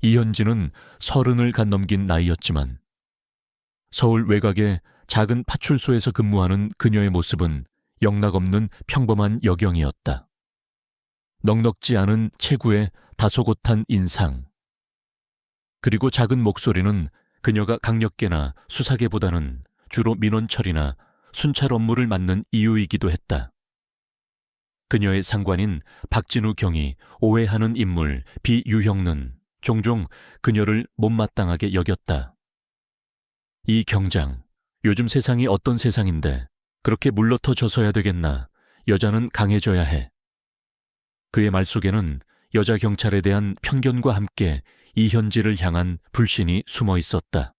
이현진은 30을 갓 넘긴 나이였지만 서울 외곽의 작은 파출소에서 근무하는 그녀의 모습은 영락없는 평범한 여경이었다. 넉넉지 않은 체구에 다소곳한 인상, 그리고 작은 목소리는 그녀가 강력계나 수사계보다는 주로 민원처리나 순찰 업무를 맡는 이유이기도 했다. 그녀의 상관인 박진우 경이 오해하는 인물 비유형는 종종 그녀를 못마땅하게 여겼다. 이 경장, 요즘 세상이 어떤 세상인데 그렇게 물러터져서야 되겠나. 여자는 강해져야 해. 그의 말 속에는 여자 경찰에 대한 편견과 함께 이현지를 향한 불신이 숨어 있었다.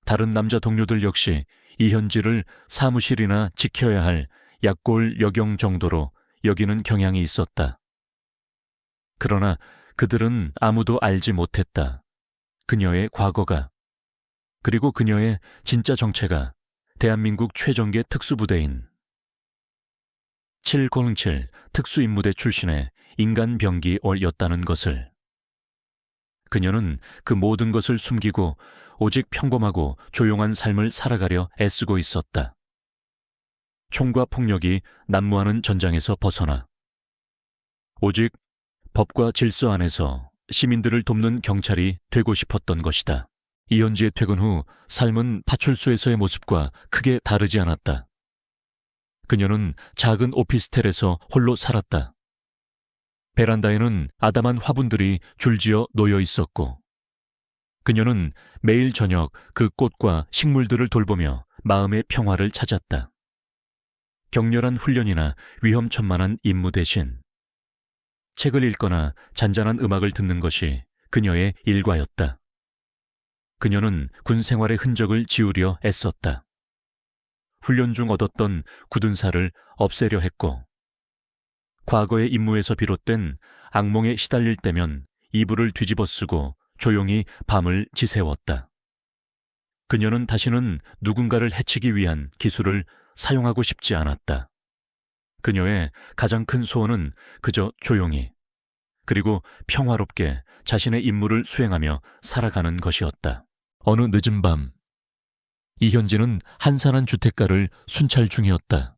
다른 남자 동료들 역시 이현지를 사무실이나 지켜야 할 약골 여경 정도로 여기는 경향이 있었다. 그러나 그들은 아무도 알지 못했다. 그녀의 과거가, 그리고 그녀의 진짜 정체가 대한민국 최정예 특수부대인 707 특수임무대 출신의 인간병기월이었다는 것을. 그녀는 그 모든 것을 숨기고 오직 평범하고 조용한 삶을 살아가려 애쓰고 있었다. 총과 폭력이 난무하는 전장에서 벗어나 오직 법과 질서 안에서 시민들을 돕는 경찰이 되고 싶었던 것이다. 이현지의 퇴근 후 삶은 파출소에서의 모습과 크게 다르지 않았다. 그녀는 작은 오피스텔에서 홀로 살았다. 베란다에는 아담한 화분들이 줄지어 놓여 있었고, 그녀는 매일 저녁 그 꽃과 식물들을 돌보며 마음의 평화를 찾았다. 격렬한 훈련이나 위험천만한 임무 대신 책을 읽거나 잔잔한 음악을 듣는 것이 그녀의 일과였다. 그녀는 군 생활의 흔적을 지우려 애썼다. 훈련 중 얻었던 굳은 살을 없애려 했고, 과거의 임무에서 비롯된 악몽에 시달릴 때면 이불을 뒤집어 쓰고 조용히 밤을 지새웠다. 그녀는 다시는 누군가를 해치기 위한 기술을 사용하고 싶지 않았다. 그녀의 가장 큰 소원은 그저 조용히, 그리고 평화롭게 자신의 임무를 수행하며 살아가는 것이었다. 어느 늦은 밤, 이현진은 한산한 주택가를 순찰 중이었다.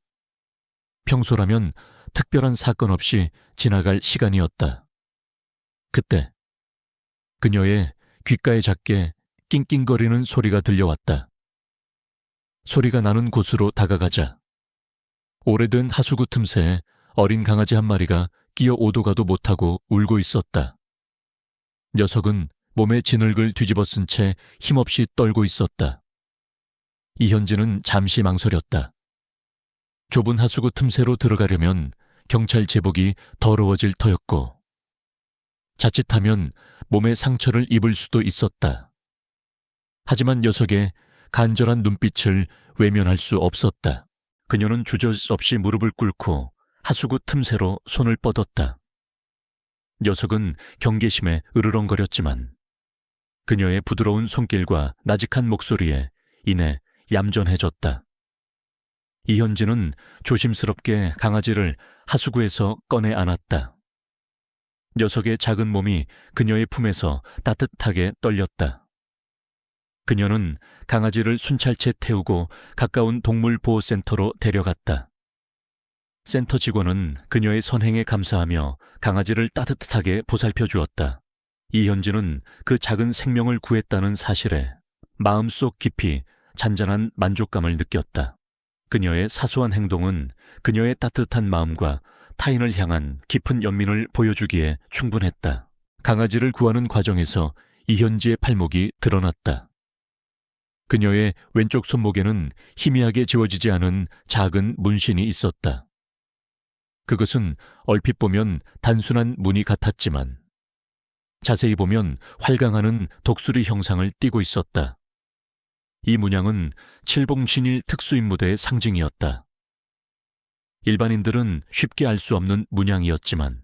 평소라면 특별한 사건 없이 지나갈 시간이었다. 그때 그녀의 귓가에 작게 낑낑거리는 소리가 들려왔다. 소리가 나는 곳으로 다가가자 오래된 하수구 틈새에 어린 강아지 한 마리가 끼어 오도 가도 못하고 울고 있었다. 녀석은 몸에 진흙을 뒤집어 쓴 채 힘없이 떨고 있었다. 이현진은 잠시 망설였다. 좁은 하수구 틈새로 들어가려면 경찰 제복이 더러워질 터였고, 자칫하면 몸에 상처를 입을 수도 있었다. 하지만 녀석의 간절한 눈빛을 외면할 수 없었다. 그녀는 주저없이 무릎을 꿇고 하수구 틈새로 손을 뻗었다. 녀석은 경계심에 으르렁거렸지만 그녀의 부드러운 손길과 나직한 목소리에 이내 얌전해졌다. 이현진은 조심스럽게 강아지를 하수구에서 꺼내 안았다. 녀석의 작은 몸이 그녀의 품에서 따뜻하게 떨렸다. 그녀는 강아지를 순찰채 태우고 가까운 동물보호센터로 데려갔다. 센터 직원은 그녀의 선행에 감사하며 강아지를 따뜻하게 보살펴 주었다. 이현진은 그 작은 생명을 구했다는 사실에 마음속 깊이 잔잔한 만족감을 느꼈다. 그녀의 사소한 행동은 그녀의 따뜻한 마음과 타인을 향한 깊은 연민을 보여주기에 충분했다. 강아지를 구하는 과정에서 이현지의 팔목이 드러났다. 그녀의 왼쪽 손목에는 희미하게 지워지지 않은 작은 문신이 있었다. 그것은 얼핏 보면 단순한 무늬 같았지만 자세히 보면 활강하는 독수리 형상을 띠고 있었다. 이 문양은 칠봉신일 특수임무대의 상징이었다. 일반인들은 쉽게 알 수 없는 문양이었지만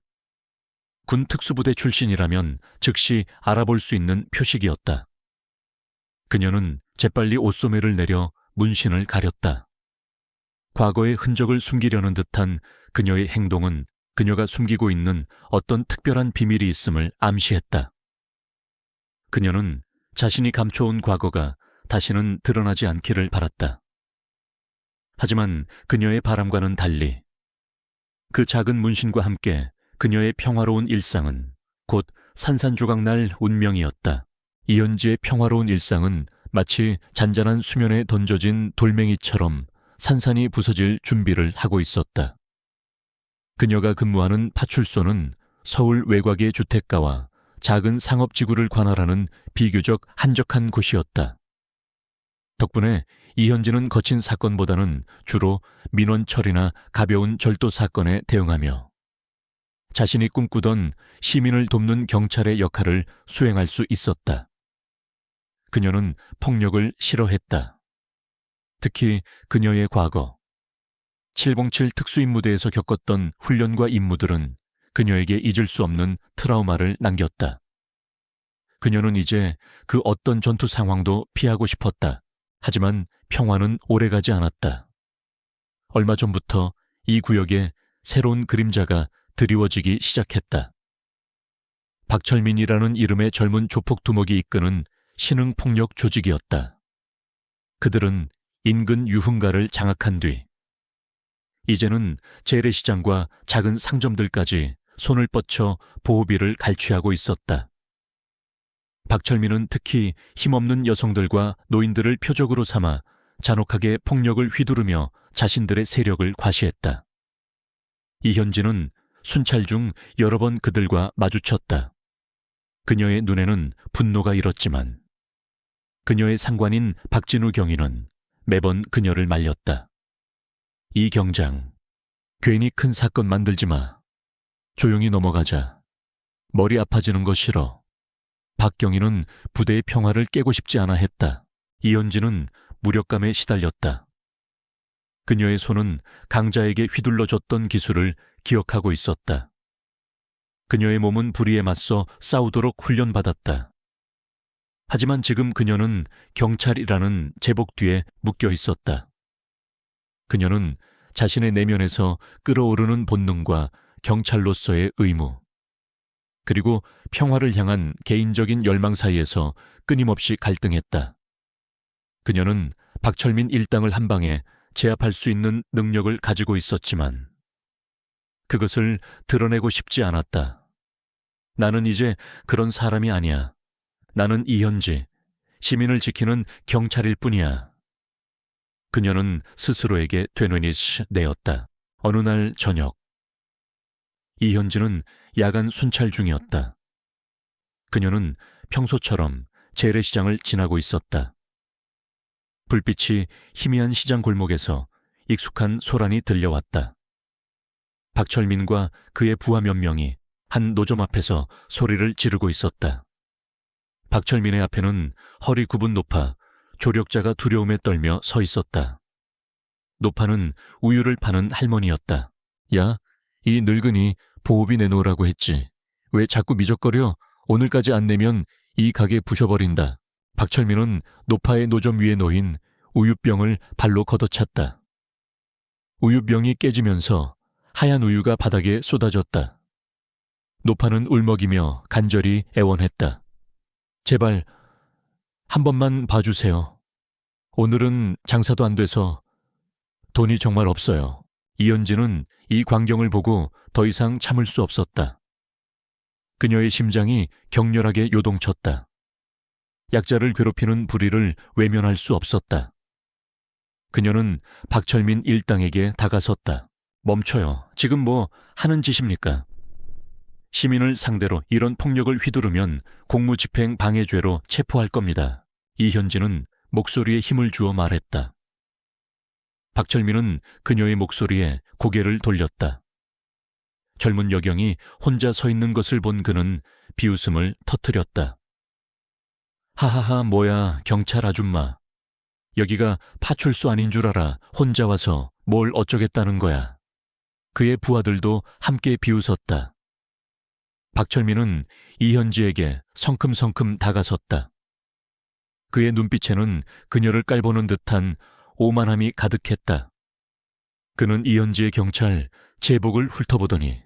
군 특수부대 출신이라면 즉시 알아볼 수 있는 표식이었다. 그녀는 재빨리 옷소매를 내려 문신을 가렸다. 과거의 흔적을 숨기려는 듯한 그녀의 행동은 그녀가 숨기고 있는 어떤 특별한 비밀이 있음을 암시했다. 그녀는 자신이 감춰온 과거가 다시는 드러나지 않기를 바랐다. 하지만 그녀의 바람과는 달리 그 작은 문신과 함께 그녀의 평화로운 일상은 곧 산산조각날 운명이었다. 이현지의 평화로운 일상은 마치 잔잔한 수면에 던져진 돌멩이처럼 산산이 부서질 준비를 하고 있었다. 그녀가 근무하는 파출소는 서울 외곽의 주택가와 작은 상업지구를 관할하는 비교적 한적한 곳이었다. 덕분에 이현지는 거친 사건보다는 주로 민원 처리나 가벼운 절도 사건에 대응하며 자신이 꿈꾸던 시민을 돕는 경찰의 역할을 수행할 수 있었다. 그녀는 폭력을 싫어했다. 특히 그녀의 과거, 707 특수임무대에서 겪었던 훈련과 임무들은 그녀에게 잊을 수 없는 트라우마를 남겼다. 그녀는 이제 그 어떤 전투 상황도 피하고 싶었다. 하지만 평화는 오래가지 않았다. 얼마 전부터 이 구역에 새로운 그림자가 드리워지기 시작했다. 박철민이라는 이름의 젊은 조폭 두목이 이끄는 신흥폭력 조직이었다. 그들은 인근 유흥가를 장악한 뒤 이제는 재래시장과 작은 상점들까지 손을 뻗쳐 보호비를 갈취하고 있었다. 박철민은 특히 힘없는 여성들과 노인들을 표적으로 삼아 잔혹하게 폭력을 휘두르며 자신들의 세력을 과시했다. 이현지는 순찰 중 여러 번 그들과 마주쳤다. 그녀의 눈에는 분노가 일었지만 그녀의 상관인 박진우 경위는 매번 그녀를 말렸다. 이 경장, 괜히 큰 사건 만들지 마. 조용히 넘어가자. 머리 아파지는 거 싫어. 박경희는 부대의 평화를 깨고 싶지 않아 했다. 이현지는 무력감에 시달렸다. 그녀의 손은 강자에게 휘둘러줬던 기술을 기억하고 있었다. 그녀의 몸은 불의에 맞서 싸우도록 훈련받았다. 하지만 지금 그녀는 경찰이라는 제복 뒤에 묶여 있었다. 그녀는 자신의 내면에서 끓어오르는 본능과 경찰로서의 의무, 그리고 평화를 향한 개인적인 열망 사이에서 끊임없이 갈등했다. 그녀는 박철민 일당을 한 방에 제압할 수 있는 능력을 가지고 있었지만 그것을 드러내고 싶지 않았다. 나는 이제 그런 사람이 아니야. 나는 이현지, 시민을 지키는 경찰일 뿐이야. 그녀는 스스로에게 되뇌닛 내었다. 어느 날 저녁, 이현지는 야간 순찰 중이었다. 그녀는 평소처럼 재래시장을 지나고 있었다. 불빛이 희미한 시장 골목에서 익숙한 소란이 들려왔다. 박철민과 그의 부하 몇 명이 한 노점 앞에서 소리를 지르고 있었다. 박철민의 앞에는 허리 굽은 노파, 조력자가 두려움에 떨며 서 있었다. 노파는 우유를 파는 할머니였다. 야, 이 늙은이 보호비 내놓으라고 했지. 왜 자꾸 미적거려? 오늘까지 안 내면 이 가게 부셔버린다. 박철민은 노파의 노점 위에 놓인 우유병을 발로 걷어찼다. 우유병이 깨지면서 하얀 우유가 바닥에 쏟아졌다. 노파는 울먹이며 간절히 애원했다. 제발 한 번만 봐주세요. 오늘은 장사도 안 돼서 돈이 정말 없어요. 이현지는 이 광경을 보고 더 이상 참을 수 없었다. 그녀의 심장이 격렬하게 요동쳤다. 약자를 괴롭히는 불의를 외면할 수 없었다. 그녀는 박철민 일당에게 다가섰다. 멈춰요. 지금 뭐 하는 짓입니까? 시민을 상대로 이런 폭력을 휘두르면 공무집행 방해죄로 체포할 겁니다. 이현지는 목소리에 힘을 주어 말했다. 박철민은 그녀의 목소리에 고개를 돌렸다. 젊은 여경이 혼자 서 있는 것을 본 그는 비웃음을 터뜨렸다. 하하하, 뭐야, 경찰 아줌마. 여기가 파출소 아닌 줄 알아. 혼자 와서 뭘 어쩌겠다는 거야. 그의 부하들도 함께 비웃었다. 박철민은 이현지에게 성큼성큼 다가섰다. 그의 눈빛에는 그녀를 깔보는 듯한 오만함이 가득했다. 그는 이현지의 경찰 제복을 훑어보더니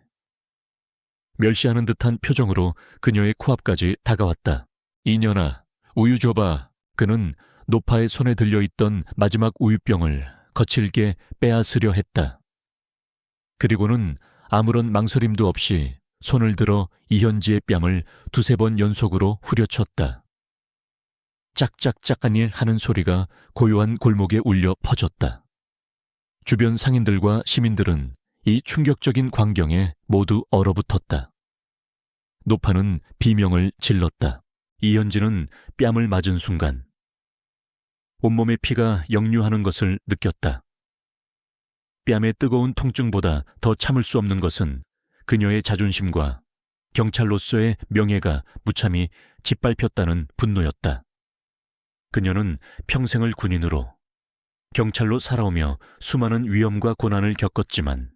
멸시하는 듯한 표정으로 그녀의 코앞까지 다가왔다. 이년아, 우유 줘봐. 그는 노파의 손에 들려있던 마지막 우유병을 거칠게 빼앗으려 했다. 그리고는 아무런 망설임도 없이 손을 들어 이현지의 뺨을 두세 번 연속으로 후려쳤다. 짝짝짝하니 하는 소리가 고요한 골목에 울려 퍼졌다. 주변 상인들과 시민들은 이 충격적인 광경에 모두 얼어붙었다. 노파는 비명을 질렀다. 이현지는 뺨을 맞은 순간 온몸의 피가 역류하는 것을 느꼈다. 뺨의 뜨거운 통증보다 더 참을 수 없는 것은 그녀의 자존심과 경찰로서의 명예가 무참히 짓밟혔다는 분노였다. 그녀는 평생을 군인으로 경찰로 살아오며 수많은 위험과 고난을 겪었지만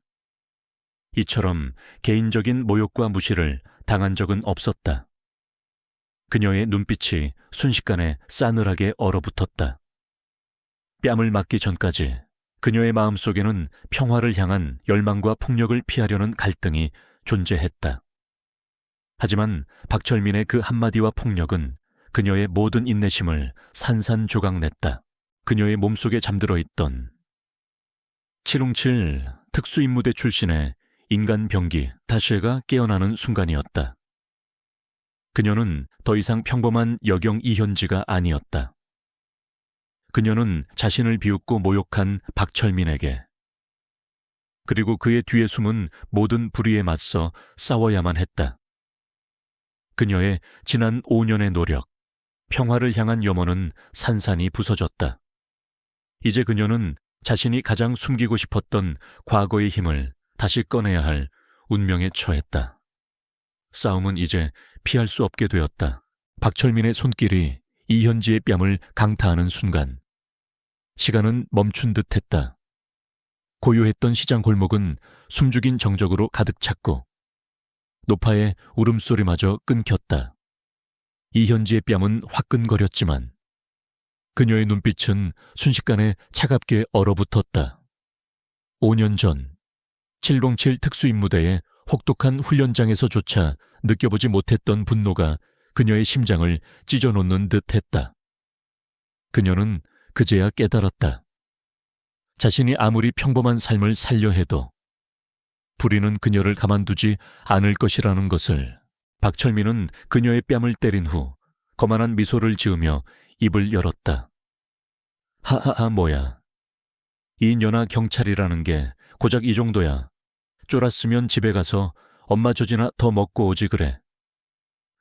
이처럼 개인적인 모욕과 무시를 당한 적은 없었다. 그녀의 눈빛이 순식간에 싸늘하게 얼어붙었다. 뺨을 맞기 전까지 그녀의 마음속에는 평화를 향한 열망과 폭력을 피하려는 갈등이 존재했다. 하지만 박철민의 그 한마디와 폭력은 그녀의 모든 인내심을 산산조각냈다. 그녀의 몸속에 잠들어 있던 707 특수임무대 출신의 인간 병기 다시가 깨어나는 순간이었다. 그녀는 더 이상 평범한 여경 이현지가 아니었다. 그녀는 자신을 비웃고 모욕한 박철민에게, 그리고 그의 뒤에 숨은 모든 불의에 맞서 싸워야만 했다. 그녀의 지난 5년의 노력, 평화를 향한 염원은 산산이 부서졌다. 이제 그녀는 자신이 가장 숨기고 싶었던 과거의 힘을 다시 꺼내야 할 운명에 처했다. 싸움은 이제 피할 수 없게 되었다. 박철민의 손길이 이현지의 뺨을 강타하는 순간 시간은 멈춘 듯했다. 고요했던 시장 골목은 숨죽인 정적으로 가득 찼고 노파의 울음소리마저 끊겼다. 이현지의 뺨은 화끈거렸지만 그녀의 눈빛은 순식간에 차갑게 얼어붙었다. 5년 전 707 특수임무대의 혹독한 훈련장에서조차 느껴보지 못했던 분노가 그녀의 심장을 찢어놓는 듯했다. 그녀는 그제야 깨달았다. 자신이 아무리 평범한 삶을 살려 해도 불의는 그녀를 가만두지 않을 것이라는 것을. 박철민은 그녀의 뺨을 때린 후 거만한 미소를 지으며 입을 열었다. 하하하 뭐야. 이 년아 경찰이라는 게 고작 이 정도야. 쫄았으면 집에 가서 엄마 젖이나 더 먹고 오지 그래.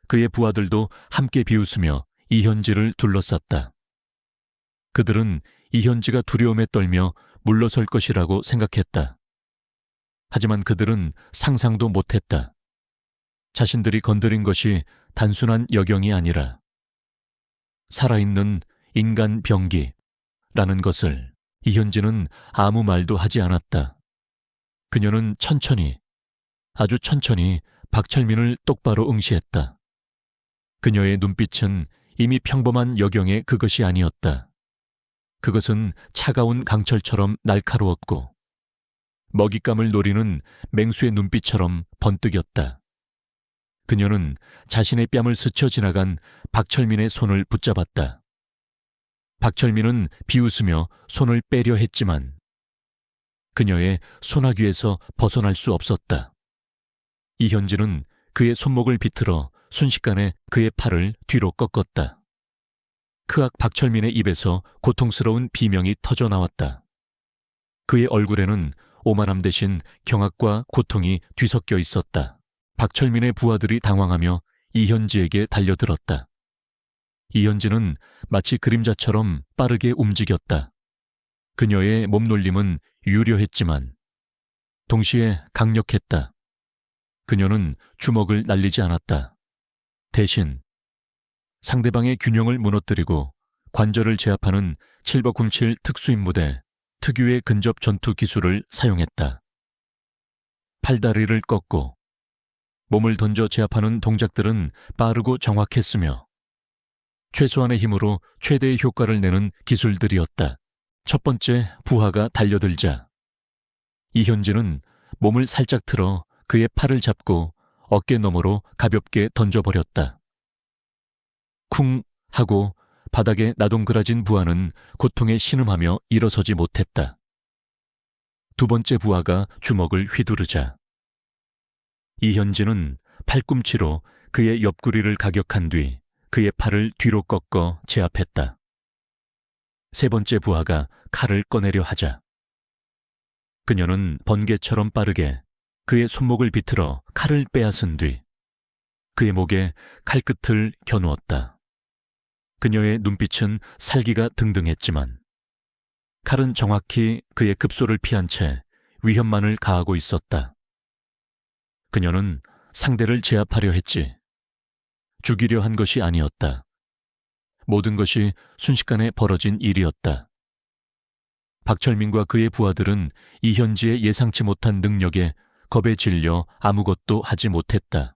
그의 부하들도 함께 비웃으며 이현지를 둘러쌌다. 그들은 이현지가 두려움에 떨며 물러설 것이라고 생각했다. 하지만 그들은 상상도 못했다. 자신들이 건드린 것이 단순한 여경이 아니라 살아있는 인간 병기라는 것을. 이현지는 아무 말도 하지 않았다. 그녀는 천천히, 아주 천천히 박철민을 똑바로 응시했다. 그녀의 눈빛은 이미 평범한 여경의 그것이 아니었다. 그것은 차가운 강철처럼 날카로웠고 먹잇감을 노리는 맹수의 눈빛처럼 번뜩였다. 그녀는 자신의 뺨을 스쳐 지나간 박철민의 손을 붙잡았다. 박철민은 비웃으며 손을 빼려 했지만 그녀의 소나귀에서 벗어날 수 없었다. 이현지는 그의 손목을 비틀어 순식간에 그의 팔을 뒤로 꺾었다. 크악 박철민의 입에서 고통스러운 비명이 터져 나왔다. 그의 얼굴에는 오만함 대신 경악과 고통이 뒤섞여 있었다. 박철민의 부하들이 당황하며 이현지에게 달려들었다. 이현지는 마치 그림자처럼 빠르게 움직였다. 그녀의 몸놀림은 유려했지만 동시에 강력했다. 그녀는 주먹을 날리지 않았다. 대신 상대방의 균형을 무너뜨리고 관절을 제압하는 707 특수임무대 특유의 근접 전투 기술을 사용했다. 팔다리를 꺾고 몸을 던져 제압하는 동작들은 빠르고 정확했으며 최소한의 힘으로 최대의 효과를 내는 기술들이었다. 첫 번째 부하가 달려들자 이현지는 몸을 살짝 틀어 그의 팔을 잡고 어깨 너머로 가볍게 던져버렸다. 쿵 하고 바닥에 나동그라진 부하는 고통에 신음하며 일어서지 못했다. 두 번째 부하가 주먹을 휘두르자 이현지는 팔꿈치로 그의 옆구리를 가격한 뒤 그의 팔을 뒤로 꺾어 제압했다. 세 번째 부하가 칼을 꺼내려 하자 그녀는 번개처럼 빠르게 그의 손목을 비틀어 칼을 빼앗은 뒤 그의 목에 칼끝을 겨누었다. 그녀의 눈빛은 살기가 등등했지만 칼은 정확히 그의 급소를 피한 채 위협만을 가하고 있었다. 그녀는 상대를 제압하려 했지. 죽이려 한 것이 아니었다. 모든 것이 순식간에 벌어진 일이었다. 박철민과 그의 부하들은 이현지의 예상치 못한 능력에 겁에 질려 아무것도 하지 못했다.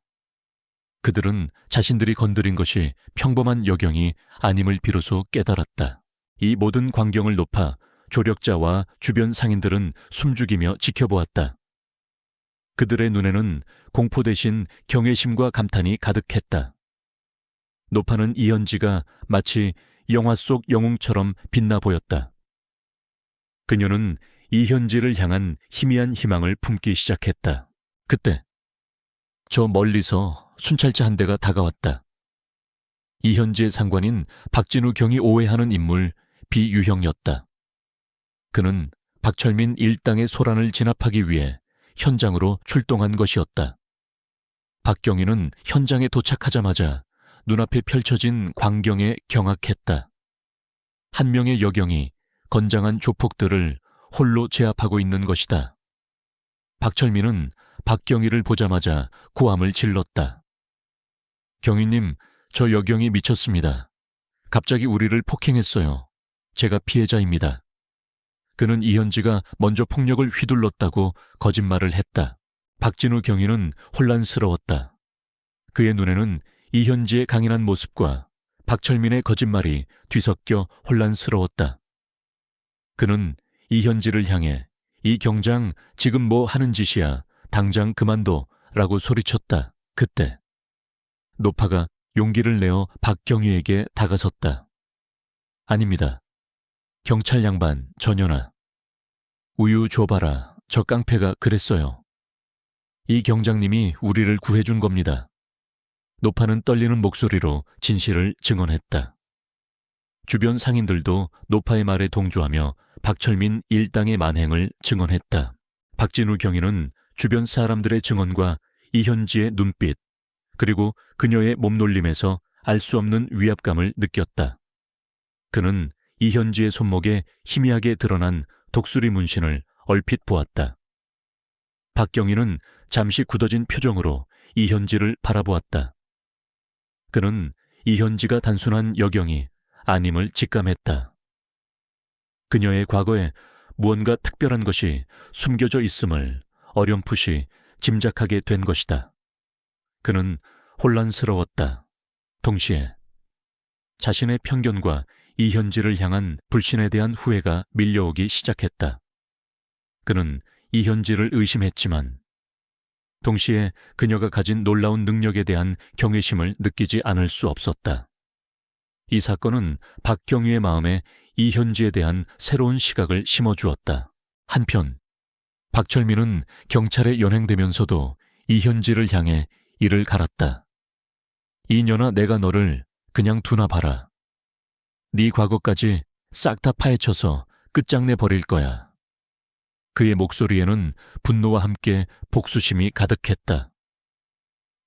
그들은 자신들이 건드린 것이 평범한 여경이 아님을 비로소 깨달았다. 이 모든 광경을 높아 조력자와 주변 상인들은 숨죽이며 지켜보았다. 그들의 눈에는 공포 대신 경외심과 감탄이 가득했다. 노파는 이현지가 마치 영화 속 영웅처럼 빛나 보였다. 그녀는 이현지를 향한 희미한 희망을 품기 시작했다. 그때 저 멀리서 순찰차 한 대가 다가왔다. 이현지의 상관인 박진우 경이 오해하는 인물 비유형이었다. 그는 박철민 일당의 소란을 진압하기 위해 현장으로 출동한 것이었다. 박경희는 현장에 도착하자마자 눈앞에 펼쳐진 광경에 경악했다. 한 명의 여경이 건장한 조폭들을 홀로 제압하고 있는 것이다. 박철민은 박경희를 보자마자 고함을 질렀다. 경희님, 저 여경이 미쳤습니다. 갑자기 우리를 폭행했어요. 제가 피해자입니다. 그는 이현지가 먼저 폭력을 휘둘렀다고 거짓말을 했다. 박진우 경위는 혼란스러웠다. 그의 눈에는 이현지의 강인한 모습과 박철민의 거짓말이 뒤섞여 혼란스러웠다. 그는 이현지를 향해 이 경장 지금 뭐 하는 짓이야. 당장 그만둬 라고 소리쳤다. 그때 노파가 용기를 내어 박경희에게 다가섰다. 아닙니다. 경찰 양반 전현아. 우유 줘봐라. 저 깡패가 그랬어요. 이 경장님이 우리를 구해준 겁니다. 노파는 떨리는 목소리로 진실을 증언했다. 주변 상인들도 노파의 말에 동조하며 박철민 일당의 만행을 증언했다. 박진우 경위는 주변 사람들의 증언과 이현지의 눈빛, 그리고 그녀의 몸놀림에서 알 수 없는 위압감을 느꼈다. 그는 이현지의 손목에 희미하게 드러난 독수리 문신을 얼핏 보았다. 박경희는 잠시 굳어진 표정으로 이현지를 바라보았다. 그는 이현지가 단순한 여경이 아님을 직감했다. 그녀의 과거에 무언가 특별한 것이 숨겨져 있음을 어렴풋이 짐작하게 된 것이다. 그는 혼란스러웠다. 동시에 자신의 편견과 이현지를 향한 불신에 대한 후회가 밀려오기 시작했다. 그는 이현지를 의심했지만 동시에 그녀가 가진 놀라운 능력에 대한 경외심을 느끼지 않을 수 없었다. 이 사건은 박경희의 마음에 이현지에 대한 새로운 시각을 심어주었다. 한편 박철민은 경찰에 연행되면서도 이현지를 향해 이를 갈았다. 이년아, 내가 너를 그냥 두나 봐라. 네 과거까지 싹 다 파헤쳐서 끝장내 버릴 거야. 그의 목소리에는 분노와 함께 복수심이 가득했다.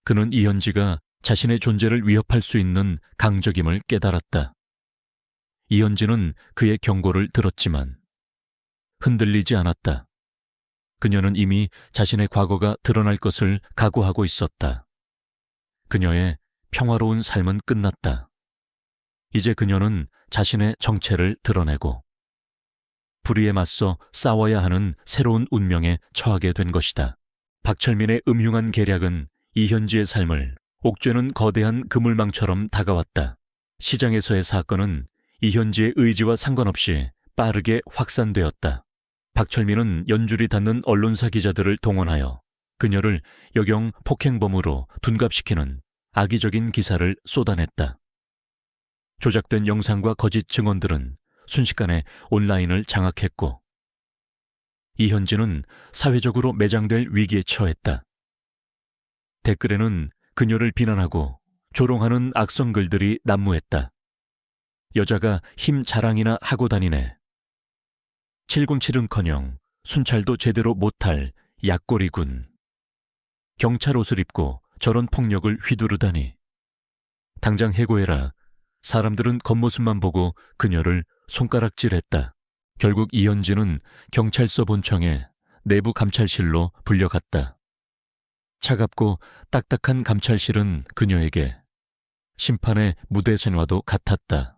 그는 이현지가 자신의 존재를 위협할 수 있는 강적임을 깨달았다. 이현지는 그의 경고를 들었지만 흔들리지 않았다. 그녀는 이미 자신의 과거가 드러날 것을 각오하고 있었다. 그녀의 평화로운 삶은 끝났다. 이제 그녀는 자신의 정체를 드러내고 불의에 맞서 싸워야 하는 새로운 운명에 처하게 된 것이다. 박철민의 음흉한 계략은 이현지의 삶을 옥죄는 거대한 그물망처럼 다가왔다. 시장에서의 사건은 이현지의 의지와 상관없이 빠르게 확산되었다. 박철민은 연줄이 닿는 언론사 기자들을 동원하여 그녀를 여경 폭행범으로 둔갑시키는 악의적인 기사를 쏟아냈다. 조작된 영상과 거짓 증언들은 순식간에 온라인을 장악했고, 이현지는 사회적으로 매장될 위기에 처했다. 댓글에는 그녀를 비난하고 조롱하는 악성 글들이 난무했다. 여자가 힘 자랑이나 하고 다니네. 707은커녕 순찰도 제대로 못할 약골이군. 경찰 옷을 입고 저런 폭력을 휘두르다니. 당장 해고해라. 사람들은 겉모습만 보고 그녀를 손가락질했다. 결국 이현지는 경찰서 본청에 내부 감찰실로 불려갔다. 차갑고 딱딱한 감찰실은 그녀에게 심판의 무대생화도 같았다.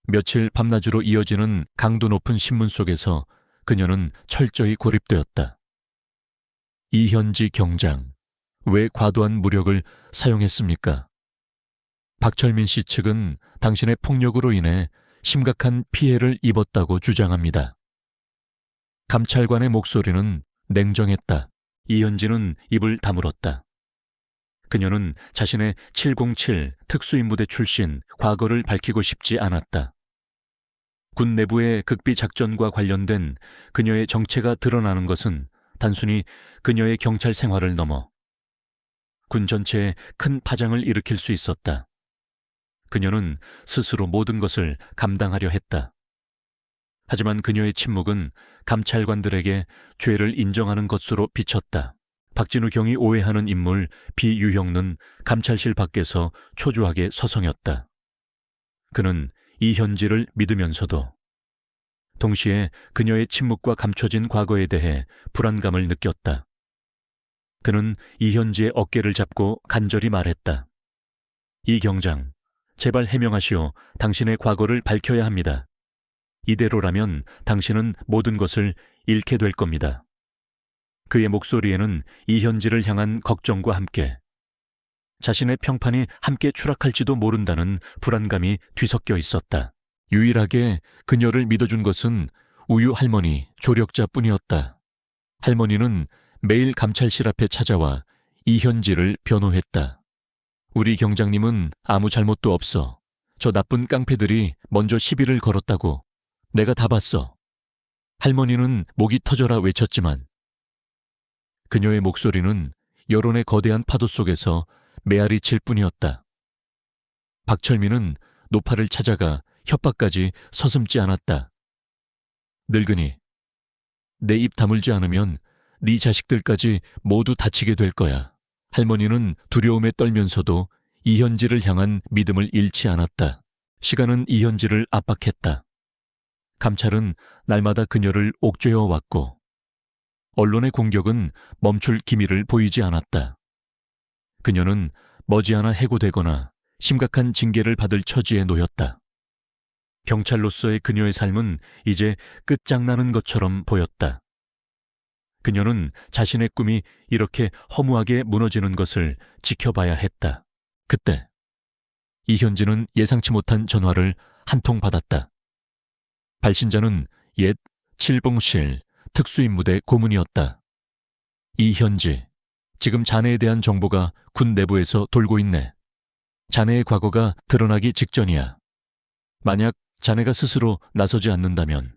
며칠 밤낮으로 이어지는 강도 높은 신문 속에서 그녀는 철저히 고립되었다. 이현지 경장, 왜 과도한 무력을 사용했습니까? 박철민 씨 측은 당신의 폭력으로 인해 심각한 피해를 입었다고 주장합니다. 감찰관의 목소리는 냉정했다. 이현지는 입을 다물었다. 그녀는 자신의 707 특수임무대 출신 과거를 밝히고 싶지 않았다. 군 내부의 극비 작전과 관련된 그녀의 정체가 드러나는 것은 단순히 그녀의 경찰 생활을 넘어 군 전체에 큰 파장을 일으킬 수 있었다. 그녀는 스스로 모든 것을 감당하려 했다. 하지만 그녀의 침묵은 감찰관들에게 죄를 인정하는 것으로 비쳤다. 박진우 경이 오해하는 인물 비유형은 감찰실 밖에서 초조하게 서성였다. 그는 이현지를 믿으면서도 동시에 그녀의 침묵과 감춰진 과거에 대해 불안감을 느꼈다. 그는 이현지의 어깨를 잡고 간절히 말했다. 이 경장, 제발 해명하시오. 당신의 과거를 밝혀야 합니다. 이대로라면 당신은 모든 것을 잃게 될 겁니다. 그의 목소리에는 이현지를 향한 걱정과 함께 자신의 평판이 함께 추락할지도 모른다는 불안감이 뒤섞여 있었다. 유일하게 그녀를 믿어준 것은 우유 할머니 조력자뿐이었다. 할머니는 매일 감찰실 앞에 찾아와 이현지를 변호했다. 우리 경장님은 아무 잘못도 없어. 저 나쁜 깡패들이 먼저 시비를 걸었다고. 내가 다 봤어. 할머니는 목이 터져라 외쳤지만 그녀의 목소리는 여론의 거대한 파도 속에서 메아리 칠 뿐이었다. 박철민은 노파를 찾아가 협박까지 서슴지 않았다. 늙은이, 내 입 다물지 않으면 네 자식들까지 모두 다치게 될 거야. 할머니는 두려움에 떨면서도 이현지를 향한 믿음을 잃지 않았다. 시간은 이현지를 압박했다. 감찰은 날마다 그녀를 옥죄어 왔고 언론의 공격은 멈출 기미를 보이지 않았다. 그녀는 머지않아 해고되거나 심각한 징계를 받을 처지에 놓였다. 경찰로서의 그녀의 삶은 이제 끝장나는 것처럼 보였다. 그녀는 자신의 꿈이 이렇게 허무하게 무너지는 것을 지켜봐야 했다. 그때 이현지는 예상치 못한 전화를 한 통 받았다. 발신자는 옛 칠봉실 특수임무대 고문이었다. 이현지, 지금 자네에 대한 정보가 군 내부에서 돌고 있네. 자네의 과거가 드러나기 직전이야. 만약 자네가 스스로 나서지 않는다면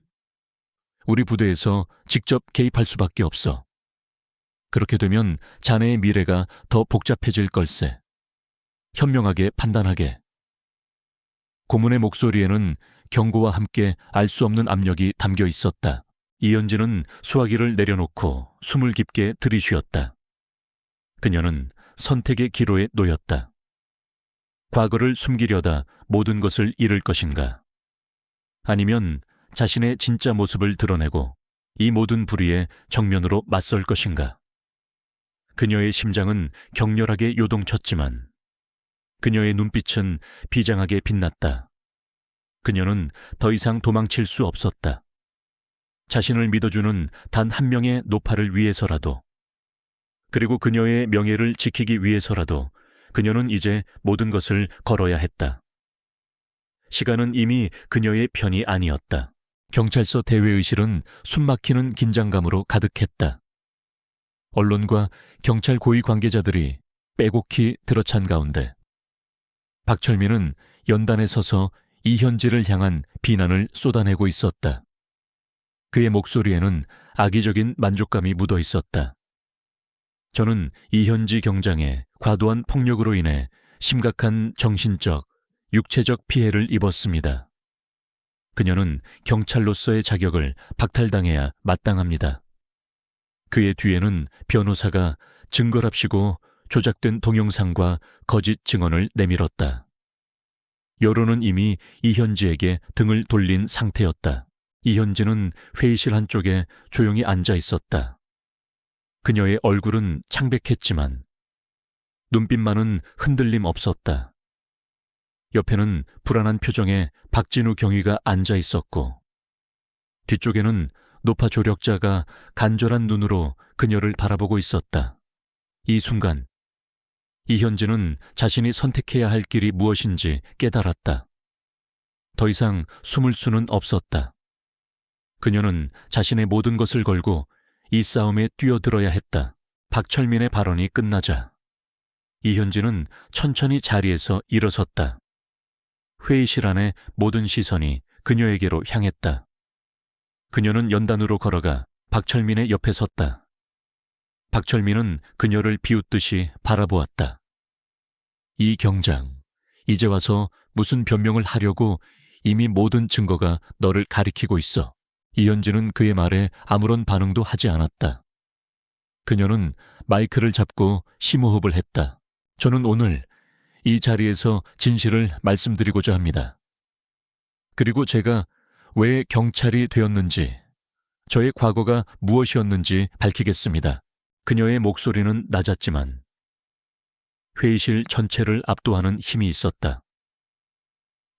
우리 부대에서 직접 개입할 수밖에 없어. 그렇게 되면 자네의 미래가 더 복잡해질 걸세. 현명하게 판단하게. 고문의 목소리에는 경고와 함께 알 수 없는 압력이 담겨 있었다. 이현지는 수화기를 내려놓고 숨을 깊게 들이쉬었다. 그녀는 선택의 기로에 놓였다. 과거를 숨기려다 모든 것을 잃을 것인가? 아니면 자신의 진짜 모습을 드러내고 이 모든 불의에 정면으로 맞설 것인가? 그녀의 심장은 격렬하게 요동쳤지만 그녀의 눈빛은 비장하게 빛났다. 그녀는 더 이상 도망칠 수 없었다. 자신을 믿어주는 단 한 명의 노파를 위해서라도, 그리고 그녀의 명예를 지키기 위해서라도 그녀는 이제 모든 것을 걸어야 했다. 시간은 이미 그녀의 편이 아니었다. 경찰서 대회의실은 숨막히는 긴장감으로 가득했다. 언론과 경찰 고위 관계자들이 빼곡히 들어찬 가운데 박철민은 연단에 서서 이현지를 향한 비난을 쏟아내고 있었다. 그의 목소리에는 악의적인 만족감이 묻어 있었다. 저는 이현지 경장의 과도한 폭력으로 인해 심각한 정신적, 육체적 피해를 입었습니다. 그녀는 경찰로서의 자격을 박탈당해야 마땅합니다. 그의 뒤에는 변호사가 증거랍시고 조작된 동영상과 거짓 증언을 내밀었다. 여론은 이미 이현지에게 등을 돌린 상태였다. 이현지는 회의실 한쪽에 조용히 앉아 있었다. 그녀의 얼굴은 창백했지만 눈빛만은 흔들림 없었다. 옆에는 불안한 표정의 박진우 경위가 앉아 있었고 뒤쪽에는 노파 조력자가 간절한 눈으로 그녀를 바라보고 있었다. 이 순간 이현지는 자신이 선택해야 할 길이 무엇인지 깨달았다. 더 이상 숨을 수는 없었다. 그녀는 자신의 모든 것을 걸고 이 싸움에 뛰어들어야 했다. 박철민의 발언이 끝나자 이현지는 천천히 자리에서 일어섰다. 회의실 안의 모든 시선이 그녀에게로 향했다. 그녀는 연단으로 걸어가 박철민의 옆에 섰다. 박철민은 그녀를 비웃듯이 바라보았다. 이 경장, 이제 와서 무슨 변명을 하려고 이미 모든 증거가 너를 가리키고 있어. 이현지는 그의 말에 아무런 반응도 하지 않았다. 그녀는 마이크를 잡고 심호흡을 했다. 저는 오늘 이 자리에서 진실을 말씀드리고자 합니다. 그리고 제가 왜 경찰이 되었는지, 저의 과거가 무엇이었는지 밝히겠습니다. 그녀의 목소리는 낮았지만 회의실 전체를 압도하는 힘이 있었다.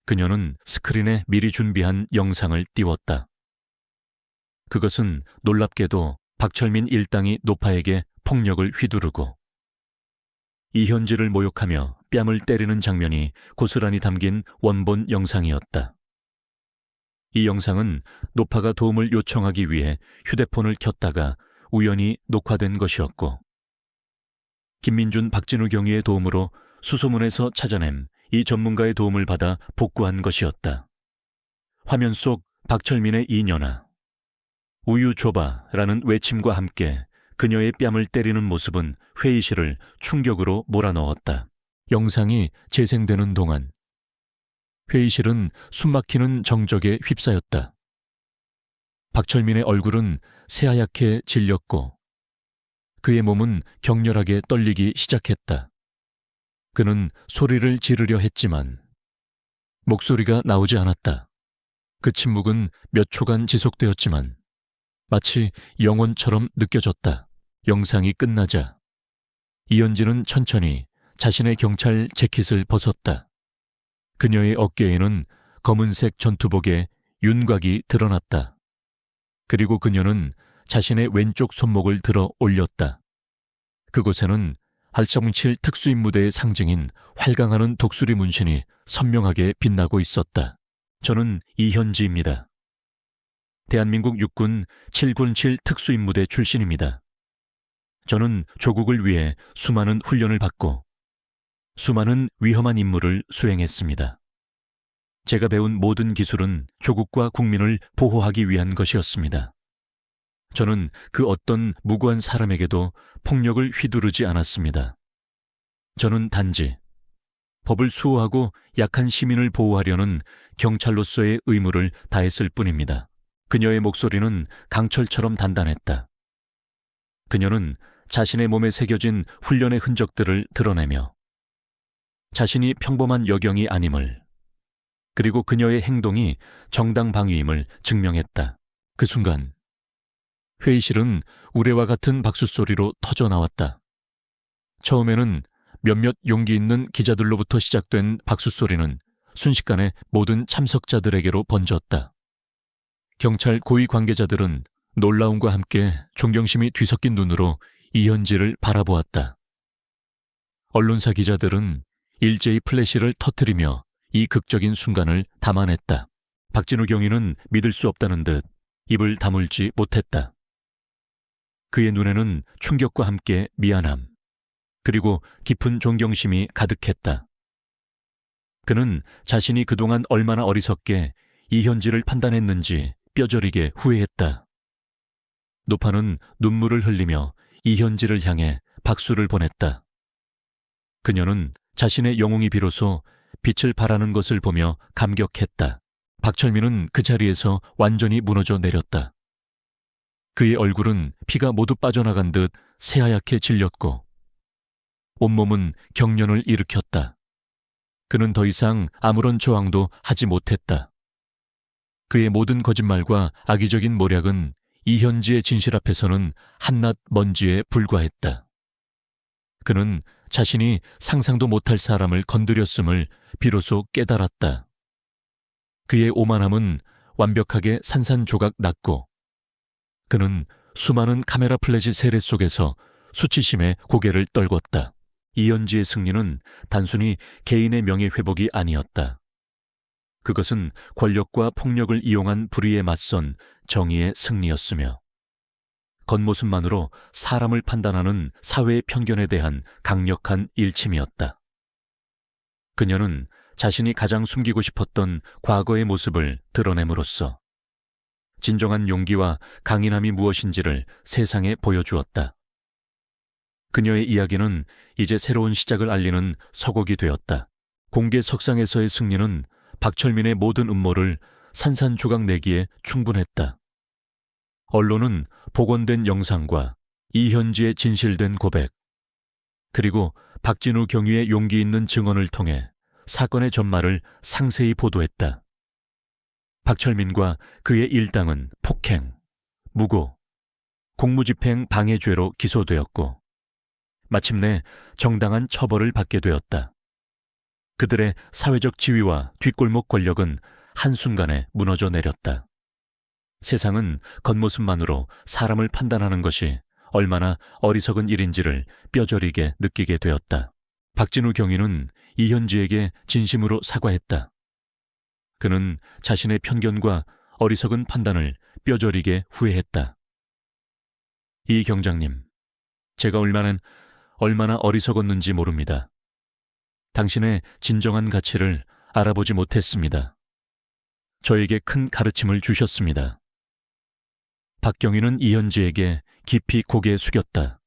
그녀는 스크린에 미리 준비한 영상을 띄웠다. 그것은 놀랍게도 박철민 일당이 노파에게 폭력을 휘두르고 이현지를 모욕하며 뺨을 때리는 장면이 고스란히 담긴 원본 영상이었다. 이 영상은 노파가 도움을 요청하기 위해 휴대폰을 켰다가 우연히 녹화된 것이었고 김민준, 박진우 경위의 도움으로 수소문에서 찾아낸 이 전문가의 도움을 받아 복구한 것이었다. 화면 속 박철민의 이년아, 우유 줘봐라는 외침과 함께 그녀의 뺨을 때리는 모습은 회의실을 충격으로 몰아넣었다. 영상이 재생되는 동안 회의실은 숨막히는 정적에 휩싸였다. 박철민의 얼굴은 새하얗게 질렸고 그의 몸은 격렬하게 떨리기 시작했다. 그는 소리를 지르려 했지만 목소리가 나오지 않았다. 그 침묵은 몇 초간 지속되었지만 마치 영원처럼 느껴졌다. 영상이 끝나자 이현지는 천천히 자신의 경찰 재킷을 벗었다. 그녀의 어깨에는 검은색 전투복에 윤곽이 드러났다. 그리고 그녀는 자신의 왼쪽 손목을 들어 올렸다. 그곳에는 할성칠 특수임무대의 상징인 활강하는 독수리 문신이 선명하게 빛나고 있었다. 저는 이현지입니다. 대한민국 육군 797 특수임무대 출신입니다. 저는 조국을 위해 수많은 훈련을 받고 수많은 위험한 임무를 수행했습니다. 제가 배운 모든 기술은 조국과 국민을 보호하기 위한 것이었습니다. 저는 그 어떤 무고한 사람에게도 폭력을 휘두르지 않았습니다. 저는 단지 법을 수호하고 약한 시민을 보호하려는 경찰로서의 의무를 다했을 뿐입니다. 그녀의 목소리는 강철처럼 단단했다. 그녀는 자신의 몸에 새겨진 훈련의 흔적들을 드러내며 자신이 평범한 여경이 아님을, 그리고 그녀의 행동이 정당방위임을 증명했다. 그 순간 회의실은 우레와 같은 박수소리로 터져나왔다. 처음에는 몇몇 용기 있는 기자들로부터 시작된 박수소리는 순식간에 모든 참석자들에게로 번졌다. 경찰 고위 관계자들은 놀라움과 함께 존경심이 뒤섞인 눈으로 이현지를 바라보았다. 언론사 기자들은 일제히 플래시를 터뜨리며 이 극적인 순간을 담아냈다. 박진우 경위는 믿을 수 없다는 듯 입을 다물지 못했다. 그의 눈에는 충격과 함께 미안함, 그리고 깊은 존경심이 가득했다. 그는 자신이 그동안 얼마나 어리석게 이현지를 판단했는지 뼈저리게 후회했다. 노파는 눈물을 흘리며 이현지를 향해 박수를 보냈다. 그녀는 자신의 영웅이 비로소 빛을 발하는 것을 보며 감격했다. 박철민은 그 자리에서 완전히 무너져 내렸다. 그의 얼굴은 피가 모두 빠져나간 듯 새하얗게 질렸고 온몸은 경련을 일으켰다. 그는 더 이상 아무런 저항도 하지 못했다. 그의 모든 거짓말과 악의적인 모략은 이현지의 진실 앞에서는 한낱 먼지에 불과했다. 그는 자신이 상상도 못할 사람을 건드렸음을 비로소 깨달았다. 그의 오만함은 완벽하게 산산조각 났고 그는 수많은 카메라 플래시 세례 속에서 수치심에 고개를 떨궜다. 이현지의 승리는 단순히 개인의 명예회복이 아니었다. 그것은 권력과 폭력을 이용한 불의에 맞선 정의의 승리였으며 겉모습만으로 사람을 판단하는 사회의 편견에 대한 강력한 일침이었다. 그녀는 자신이 가장 숨기고 싶었던 과거의 모습을 드러냄으로써 진정한 용기와 강인함이 무엇인지를 세상에 보여주었다. 그녀의 이야기는 이제 새로운 시작을 알리는 서곡이 되었다. 공개 석상에서의 승리는 박철민의 모든 음모를 산산조각 내기에 충분했다. 언론은 복원된 영상과 이현지의 진실된 고백, 그리고 박진우 경위의 용기 있는 증언을 통해 사건의 전말을 상세히 보도했다. 박철민과 그의 일당은 폭행, 무고, 공무집행 방해죄로 기소되었고 마침내 정당한 처벌을 받게 되었다. 그들의 사회적 지위와 뒷골목 권력은 한순간에 무너져 내렸다. 세상은 겉모습만으로 사람을 판단하는 것이 얼마나 어리석은 일인지를 뼈저리게 느끼게 되었다. 박진우 경위는 이현지에게 진심으로 사과했다. 그는 자신의 편견과 어리석은 판단을 뼈저리게 후회했다. 이 경장님, 제가 얼마나 어리석었는지 모릅니다. 당신의 진정한 가치를 알아보지 못했습니다. 저에게 큰 가르침을 주셨습니다. 박경희는 이현지에게 깊이 고개 숙였다.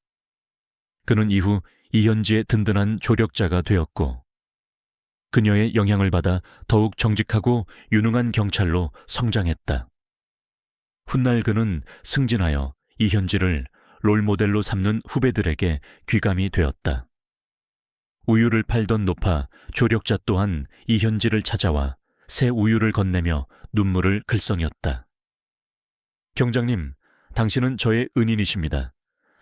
그는 이후 이현지의 든든한 조력자가 되었고 그녀의 영향을 받아 더욱 정직하고 유능한 경찰로 성장했다. 훗날 그는 승진하여 이현지를 롤모델로 삼는 후배들에게 귀감이 되었다. 우유를 팔던 노파, 조력자 또한 이현지를 찾아와 새 우유를 건네며 눈물을 글썽였다. 경장님, 당신은 저의 은인이십니다.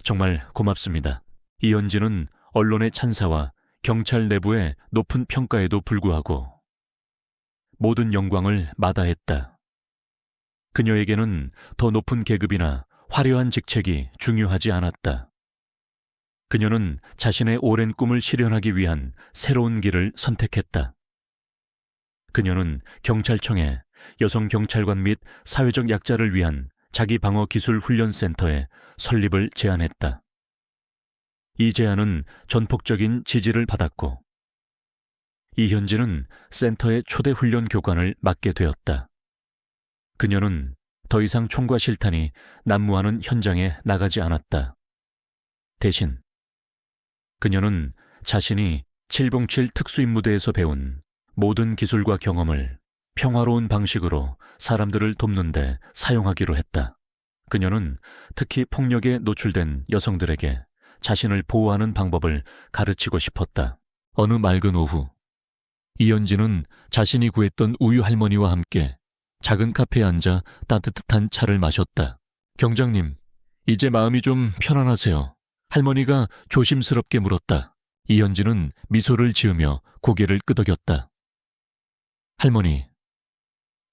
정말 고맙습니다. 이현지는 언론의 찬사와 경찰 내부의 높은 평가에도 불구하고 모든 영광을 마다했다. 그녀에게는 더 높은 계급이나 화려한 직책이 중요하지 않았다. 그녀는 자신의 오랜 꿈을 실현하기 위한 새로운 길을 선택했다. 그녀는 경찰청에 여성 경찰관 및 사회적 약자를 위한 자기방어기술훈련센터의 설립을 제안했다. 이 제안은 전폭적인 지지를 받았고 이현지는 센터의 초대 훈련 교관을 맡게 되었다. 그녀는 더 이상 총과 실탄이 난무하는 현장에 나가지 않았다. 대신 그녀는 자신이 707 특수임무대에서 배운 모든 기술과 경험을 평화로운 방식으로 사람들을 돕는 데 사용하기로 했다. 그녀는 특히 폭력에 노출된 여성들에게 자신을 보호하는 방법을 가르치고 싶었다. 어느 맑은 오후, 이현지는 자신이 구했던 우유 할머니와 함께 작은 카페에 앉아 따뜻한 차를 마셨다. 경장님, 이제 마음이 좀 편안하세요. 할머니가 조심스럽게 물었다. 이현지는 미소를 지으며 고개를 끄덕였다. 할머니,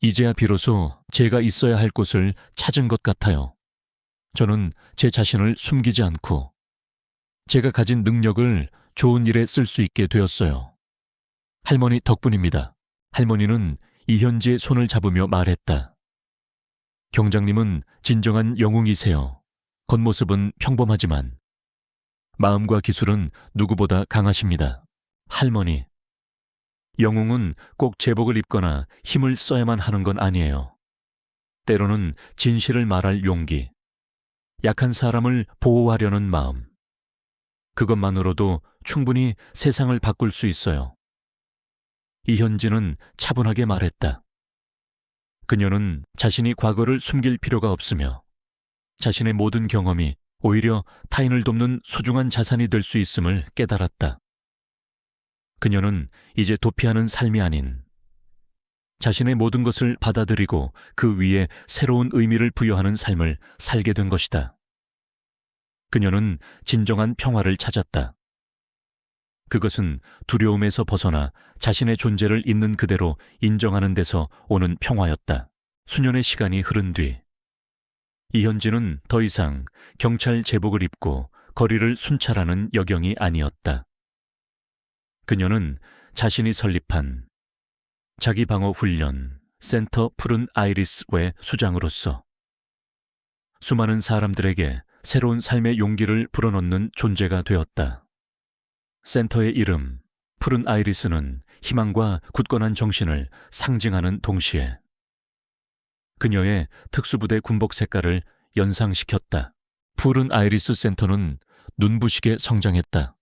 이제야 비로소 제가 있어야 할 곳을 찾은 것 같아요. 저는 제 자신을 숨기지 않고 제가 가진 능력을 좋은 일에 쓸 수 있게 되었어요. 할머니 덕분입니다. 할머니는 이현지의 손을 잡으며 말했다. 경장님은 진정한 영웅이세요. 겉모습은 평범하지만 마음과 기술은 누구보다 강하십니다. 할머니. 영웅은 꼭 제복을 입거나 힘을 써야만 하는 건 아니에요. 때로는 진실을 말할 용기, 약한 사람을 보호하려는 마음, 그것만으로도 충분히 세상을 바꿀 수 있어요. 이현지는 차분하게 말했다. 그녀는 자신이 과거를 숨길 필요가 없으며 자신의 모든 경험이 오히려 타인을 돕는 소중한 자산이 될 수 있음을 깨달았다. 그녀는 이제 도피하는 삶이 아닌 자신의 모든 것을 받아들이고 그 위에 새로운 의미를 부여하는 삶을 살게 된 것이다. 그녀는 진정한 평화를 찾았다. 그것은 두려움에서 벗어나 자신의 존재를 있는 그대로 인정하는 데서 오는 평화였다. 수년의 시간이 흐른 뒤 이현지는 더 이상 경찰 제복을 입고 거리를 순찰하는 여경이 아니었다. 그녀는 자신이 설립한 자기방어 훈련 센터 푸른 아이리스의 수장으로서 수많은 사람들에게 새로운 삶의 용기를 불어넣는 존재가 되었다. 센터의 이름 푸른 아이리스는 희망과 굳건한 정신을 상징하는 동시에 그녀의 특수부대 군복 색깔을 연상시켰다. 푸른 아이리스 센터는 눈부시게 성장했다.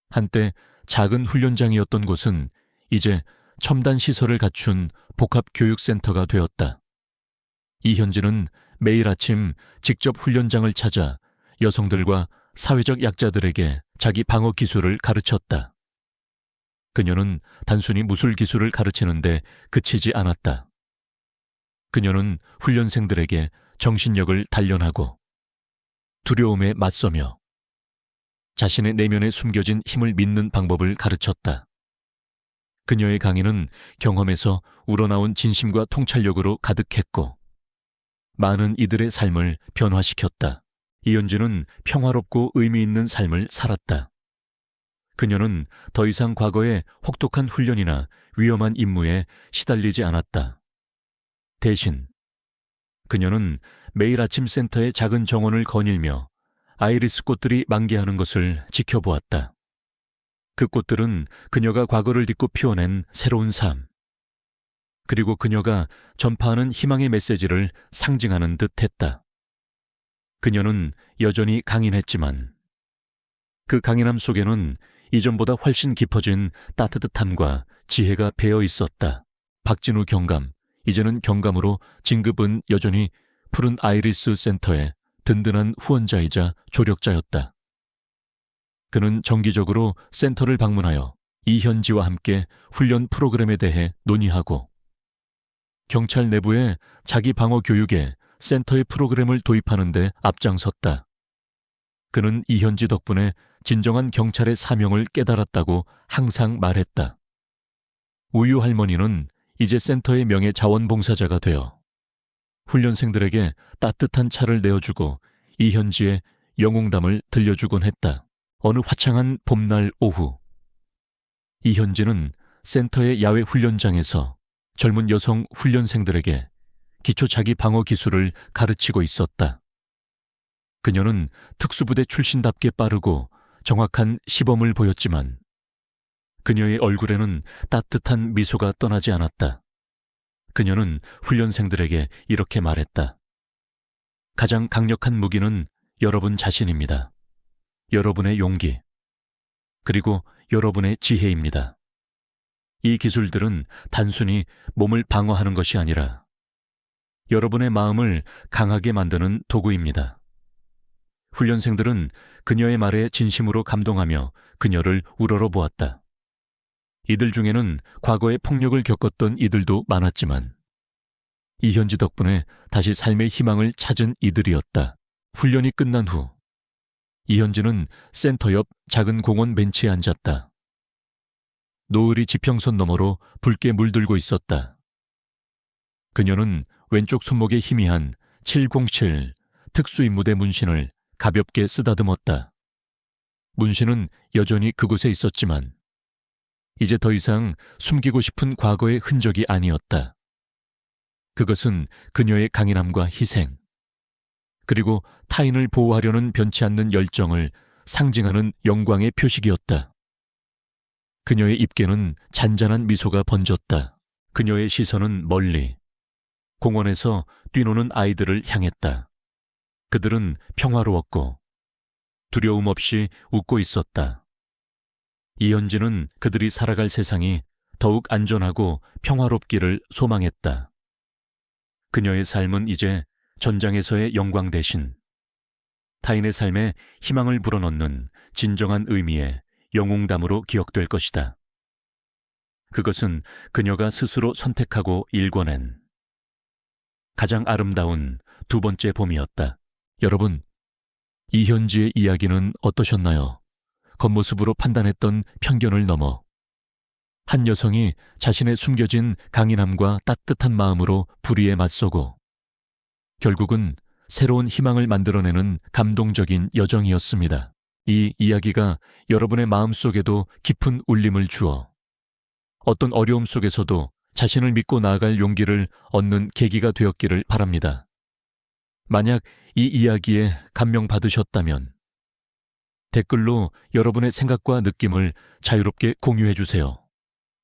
한때 작은 훈련장이었던 곳은 이제 첨단 시설을 갖춘 복합교육센터가 되었다. 이현지는 매일 아침 직접 훈련장을 찾아 여성들과 사회적 약자들에게 자기 방어 기술을 가르쳤다. 그녀는 단순히 무술 기술을 가르치는데 그치지 않았다. 그녀는 훈련생들에게 정신력을 단련하고 두려움에 맞서며 자신의 내면에 숨겨진 힘을 믿는 방법을 가르쳤다. 그녀의 강의는 경험에서 우러나온 진심과 통찰력으로 가득했고 많은 이들의 삶을 변화시켰다. 이현지는 평화롭고 의미 있는 삶을 살았다. 그녀는 더 이상 과거의 혹독한 훈련이나 위험한 임무에 시달리지 않았다. 대신 그녀는 매일 아침 센터의 작은 정원을 거닐며 아이리스 꽃들이 만개하는 것을 지켜보았다. 그 꽃들은 그녀가 과거를 딛고 피워낸 새로운 삶, 그리고 그녀가 전파하는 희망의 메시지를 상징하는 듯 했다. 그녀는 여전히 강인했지만 그 강인함 속에는 이전보다 훨씬 깊어진 따뜻함과 지혜가 배어 있었다. 박진우 경감, 이제는 경감으로 진급은 여전히 푸른 아이리스 센터의 든든한 후원자이자 조력자였다. 그는 정기적으로 센터를 방문하여 이현지와 함께 훈련 프로그램에 대해 논의하고 경찰 내부의 자기 방어 교육에 센터의 프로그램을 도입하는 데 앞장섰다. 그는 이현지 덕분에 진정한 경찰의 사명을 깨달았다고 항상 말했다. 우유 할머니는 이제 센터의 명예 자원봉사자가 되어 훈련생들에게 따뜻한 차를 내어주고 이현지의 영웅담을 들려주곤 했다. 어느 화창한 봄날 오후, 이현지는 센터의 야외 훈련장에서 젊은 여성 훈련생들에게 기초 자기 방어 기술을 가르치고 있었다. 그녀는 특수부대 출신답게 빠르고 정확한 시범을 보였지만 그녀의 얼굴에는 따뜻한 미소가 떠나지 않았다. 그녀는 훈련생들에게 이렇게 말했다. 가장 강력한 무기는 여러분 자신입니다. 여러분의 용기, 그리고 여러분의 지혜입니다. 이 기술들은 단순히 몸을 방어하는 것이 아니라 여러분의 마음을 강하게 만드는 도구입니다. 훈련생들은 그녀의 말에 진심으로 감동하며 그녀를 우러러보았다. 이들 중에는 과거에 폭력을 겪었던 이들도 많았지만 이현지 덕분에 다시 삶의 희망을 찾은 이들이었다. 훈련이 끝난 후 이현지는 센터 옆 작은 공원 벤치에 앉았다. 노을이 지평선 너머로 붉게 물들고 있었다. 그녀는 왼쪽 손목에 희미한 707 특수임무대 문신을 가볍게 쓰다듬었다. 문신은 여전히 그곳에 있었지만 이제 더 이상 숨기고 싶은 과거의 흔적이 아니었다. 그것은 그녀의 강인함과 희생, 그리고 타인을 보호하려는 변치 않는 열정을 상징하는 영광의 표식이었다. 그녀의 입계는 잔잔한 미소가 번졌다. 그녀의 시선은 멀리 공원에서 뛰노는 아이들을 향했다. 그들은 평화로웠고 두려움 없이 웃고 있었다. 이현진은 그들이 살아갈 세상이 더욱 안전하고 평화롭기를 소망했다. 그녀의 삶은 이제 전장에서의 영광 대신 타인의 삶에 희망을 불어넣는 진정한 의미의 영웅담으로 기억될 것이다. 그것은 그녀가 스스로 선택하고 일궈낸 가장 아름다운 두 번째 봄이었다. 여러분, 이현지의 이야기는 어떠셨나요? 겉모습으로 판단했던 편견을 넘어 한 여성이 자신의 숨겨진 강인함과 따뜻한 마음으로 불의에 맞서고 결국은 새로운 희망을 만들어내는 감동적인 여정이었습니다. 이 이야기가 여러분의 마음속에도 깊은 울림을 주어 어떤 어려움 속에서도 자신을 믿고 나아갈 용기를 얻는 계기가 되었기를 바랍니다. 만약 이 이야기에 감명받으셨다면 댓글로 여러분의 생각과 느낌을 자유롭게 공유해 주세요.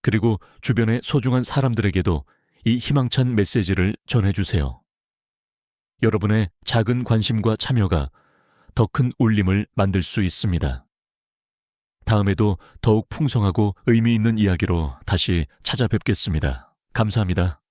그리고 주변의 소중한 사람들에게도 이 희망찬 메시지를 전해 주세요. 여러분의 작은 관심과 참여가 더 큰 울림을 만들 수 있습니다. 다음에도 더욱 풍성하고 의미 있는 이야기로 다시 찾아뵙겠습니다. 감사합니다.